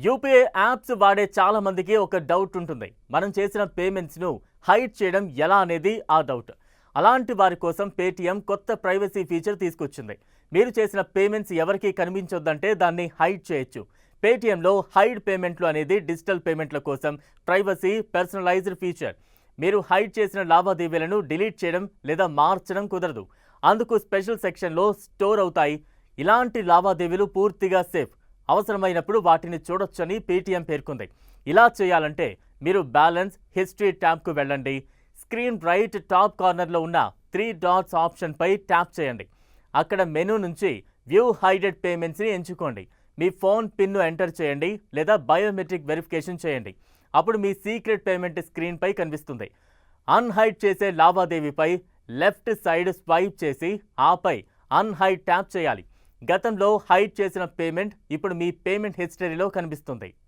UPI apps వాడే చాలా మందికి ఒక డౌట్ ఉంటుంది. మనం చేసిన పేమెంట్స్ను హైడ్ చేయడం ఎలా అనేది ఆ డౌట్. అలాంటి వారి కోసం పేటీఎం కొత్త ప్రైవసీ ఫీచర్ తీసుకొచ్చింది. మీరు చేసిన పేమెంట్స్ ఎవరికీ కనిపించొద్దంటే దాన్ని హైడ్ చేయొచ్చు. పేటీఎంలో హైడ్ పేమెంట్లు అనేది డిజిటల్ పేమెంట్ల కోసం ప్రైవసీ పర్సనలైజ్డ్ ఫీచర్. మీరు హైడ్ చేసిన లావాదేవీలను డిలీట్ చేయడం లేదా మార్చడం కుదరదు. అందుకు స్పెషల్ సెక్షన్లో స్టోర్ అవుతాయి. ఇలాంటి లావాదేవీలు పూర్తిగా సేఫ్. అవసరమైనప్పుడు వాటిని చూడొచ్చని పేటీఎం పేర్కొంది. ఇలా చేయాలంటే మీరు బ్యాలెన్స్ హిస్టరీ ట్యాబ్కు వెళ్ళండి. స్క్రీన్ రైట్ టాప్ కార్నర్లో ఉన్న 3 డాట్స్ ఆప్షన్పై ట్యాప్ చేయండి. అక్కడ మెనూ నుంచి వ్యూ హైడెడ్ పేమెంట్స్ని ఎంచుకోండి. మీ ఫోన్ పిన్ను ఎంటర్ చేయండి లేదా బయోమెట్రిక్ వెరిఫికేషన్ చేయండి. అప్పుడు మీ సీక్రెట్ పేమెంట్ స్క్రీన్పై కనిపిస్తుంది. అన్హైడ్ చేసే లావాదేవీపై లెఫ్ట్ సైడ్ స్వైప్ చేసి ఆపై అన్హైడ్ ట్యాప్ చేయాలి. గతంలో హైడ్ చేసిన పేమెంట్ ఇప్పుడు మీ పేమెంట్ హిస్టరీలో కనిపిస్తుంది.